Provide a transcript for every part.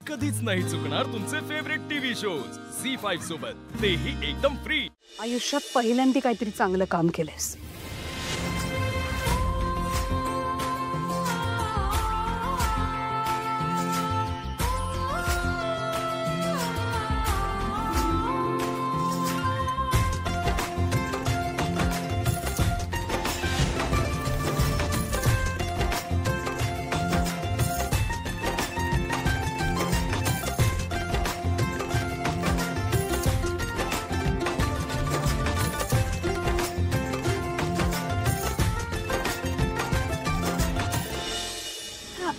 कधीच नाही चुकणार तुमचे फेवरेट टीव्ही शोज झी5 सोबत, तेही एकदम फ्री। आयुष्यात पहिल्यांदा काहीतरी चांगलं काम केलंस।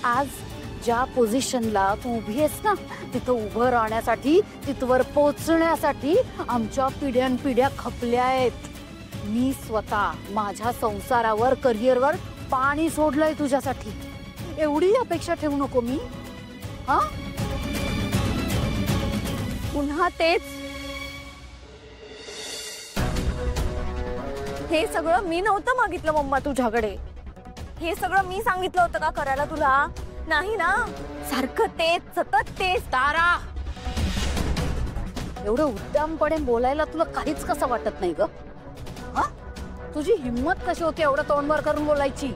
आज ज्या पोझिशनला तू उभी आहेस ना, तिथं उभं राहण्यासाठी, तिथवर पोहोचण्यासाठी आमच्या पिढ्यानपिढ्या खपल्या आहेत। मी स्वतः माझ्या संसारावर, करिअरवर पाणी सोडलंय तुझ्यासाठी। एवढी अपेक्षा ठेवू नको मी। हा, पुन्हा तेच? हे सगळं मी नव्हतं मागितलं मम्मा तुझ्याकडे। हे सगळं मी सांगितलं होतं का करायला तुला? नाही ना, सारखं तेच, सतत तेच। तारा, एवढं उद्दामपणे बोलायला तुला काहीच कसं वाटत नाही ग? हा, तुझी हिम्मत कशी होती एवढं तोंडवर करून बोलायची?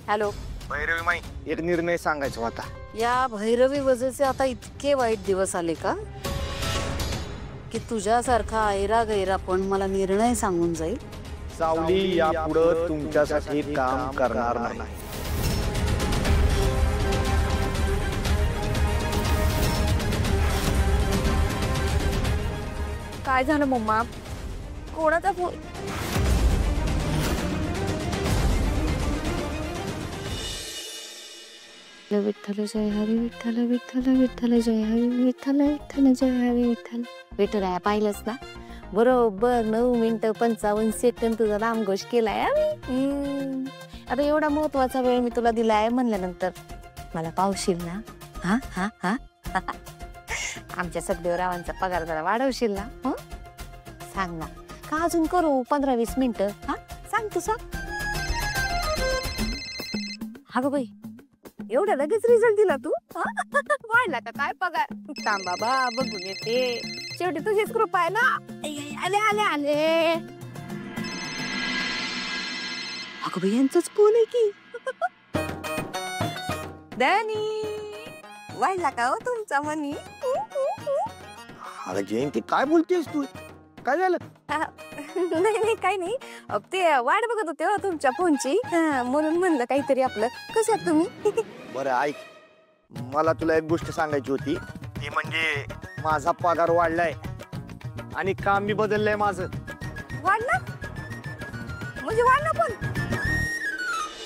हॅलो भैरवी माई, एक निर्णय सांगायचा होता। या भैरवी वजेचे आता इतके वाईट दिवस आले का की तुझ्यासारखा ऐरा गैरा पण मला निर्णय सांगून जाईल? सावली यापुढे तुमच्यासाठी काम करणार नाही। काय झालं मम्मा? कोणाचा फोन? विठ्ठल जय हरी विठ्ठल, विठ्ठल विठ्ठल जय हरी विठ्ठल, विठ्ठल जय हरी विठ्ठल। विठ्ठल पाहिलंच ना, बरोबर 9 मिनिटं 55 सेकंद तुझा नामघोष केलाय आम्ही। आता एवढा महत्वाचा वेळ मी तुला दिलाय म्हणल्यानंतर मला पावशील ना? हा हा हा आमच्या सगदेवरावांचा पगार जरा वाढवशील ना? सांग ना, का अजून करू 15-20 मिनिटं? हा सांग तू, सांग। हा ग बाई, एवढा लगेच रिझल्ट दिला तू? वाढला का काय पगार? थांब बाबा, बघून येते। शेवटी तुझीच कृपा आहे ना। आले आले आले। अगं बाई, यांचंच फोन आहे की। डॅनी, वाढला का हो तुमचा मनी? अरे जयंती, काय बोलतेस तू? काय झालं? नाही नाही, काही नाही। ते वाट बघत होते हो तुमच्या फोनची, म्हणून म्हणलं काहीतरी आपलं। कसं आहे तुम्ही? बरं ऐक, मला तुला एक गोष्ट सांगायची होती। ती म्हणजे माझा पगार वाढलाय आणि काम बी बदललंय माझं। वाढला म्हणजे वाढला, पण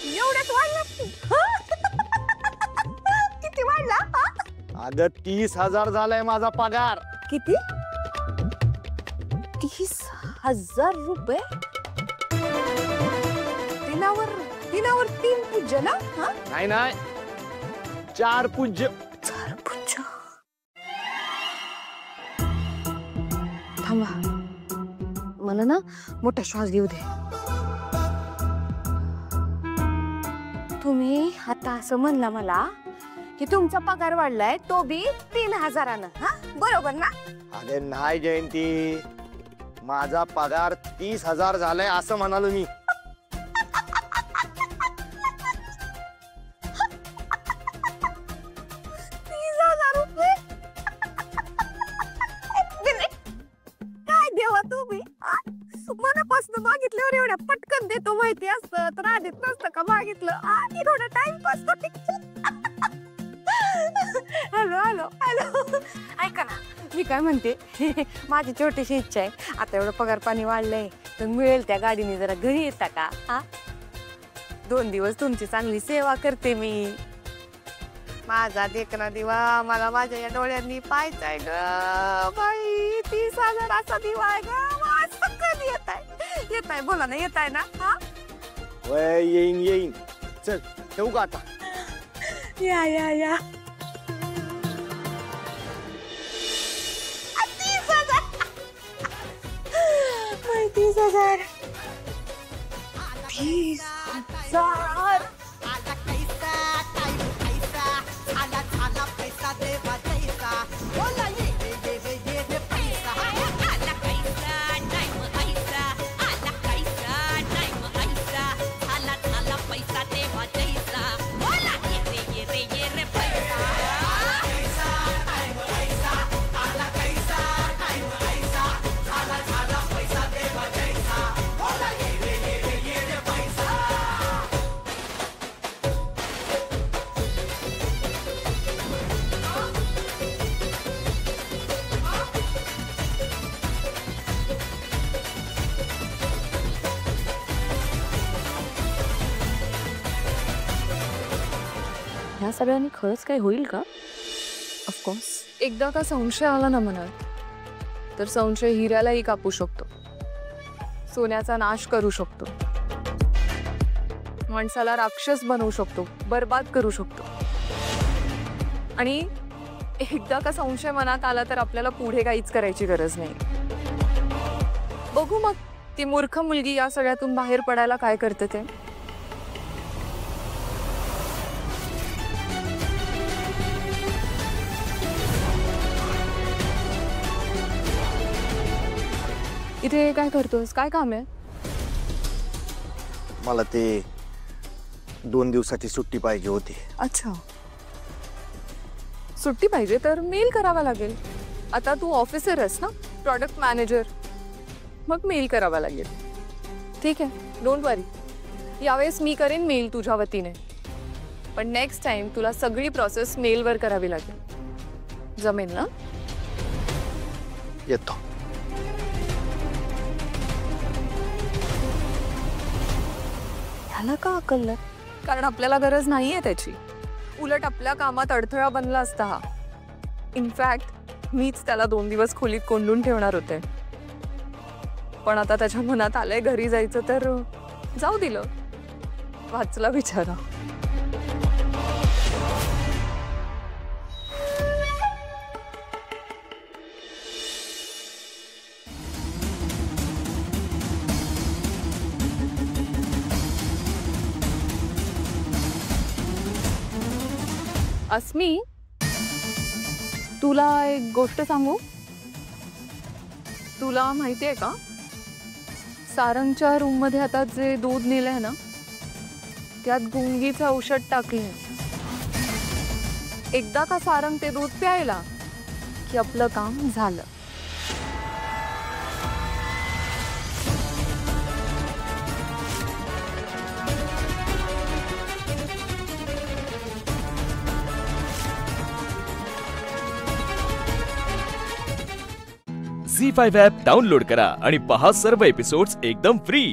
एवढ्यात वाढला? किती वाढला? अगं 30,000 झालाय माझा पगार। किती? 30,000 रुपये? दिनावर 3 पूज्य ना? नाही नाही, 4 पूज्य। 4 पूज्य? थांबा, मला ना मोठा श्वास घेऊ दे। तुम्ही आता असं म्हणला मला की तुमचा पगार वाढलाय, तो बी 3,000नं, हा बरोबर ना? अरे नाही जयंती, माझा पगार 30,000 झालाय असं म्हणालो मी। 30,000 रुपये? काय देवा तुम्ही? मनापासून मागितल्यावर एवढ्या पटकन देतो माहिती असतं तर आधीच नसतं का मागितलं? आणि थोडा टाइमपास हॅलो हॅलो हॅलो, ऐका ना, मी काय म्हणते, माझी छोटीशी इच्छा आहे, आता एवढं पगार पाणी वाढलंय तर मिळेल त्या गाडीने जरा घरी येता का? 2 दिवस तुमची चांगली सेवा करते मी। माझा देखना दिवा मला माझ्या या डोळ्यांनी पाहायचाय ग बाई। 30,000चा दिवा आहे ग, सगळं येत आहे, बोला ना, येत आहे ना? येईन येईन, चल ठेवू का आता? या या या। 30,000 20,000. ह्या सगळ्यांनी खरंच काही होईल का? ऑफकोर्स एकदा का संशय आला ना मनात, तर संशय हिऱ्यालाही कापू शकतो, सोन्याचा नाश करू शकतो, माणसाला राक्षस बनवू शकतो, बर्बाद करू शकतो. आणि एकदा का संशय मनात आला तर आपल्याला पुढे काहीच करायची गरज नाही. बघू मग ती मूर्ख मुलगी या सगळ्यातून बाहेर पडायला काय करते ते. इथे काय करतोस? काय काम आहे? मला ते 2 दिवसाची सुट्टी पाहिजे होती. अच्छा, सुट्टी पाहिजे तर मेल करावा लागेल. आता तू ऑफिसर आहेस ना, प्रोडक्ट मॅनेजर, मग मेल करावा लागेल. ठीक आहे, डोंट वरी, यावेळेस मी करेन मेल तुझ्या वतीने, पण नेक्स्ट टाइम तुला सगळी प्रोसेस मेलवर करावी लागेल. जमेल ना? येतो. ह्याला का अक्कल नाही? कारण आपल्याला गरज नाहीये त्याची. उलट आपल्या कामात अडथळा बनला असता हा. इनफॅक्ट मीच त्याला 2 दिवस खोलीत कोंडून ठेवणार होते, पण आता त्याच्या मनात आलंय घरी जायचं तर जाऊ दिलं. वाचला बिचारा. अस्मी, तुला एक गोष्ट सांगू? तुला माहितीये का, सारंगच्या रूम मध्ये आता जे दूध नेलंय ना, त्यात गुंगीचं औषध टाकलंय. एकदा का सारंग ते दूध प्यायला की आपलं काम झालं. झी5 ॲप डाउनलोड करा आणि पहा सर्व एपिसोड्स एकदम फ्री.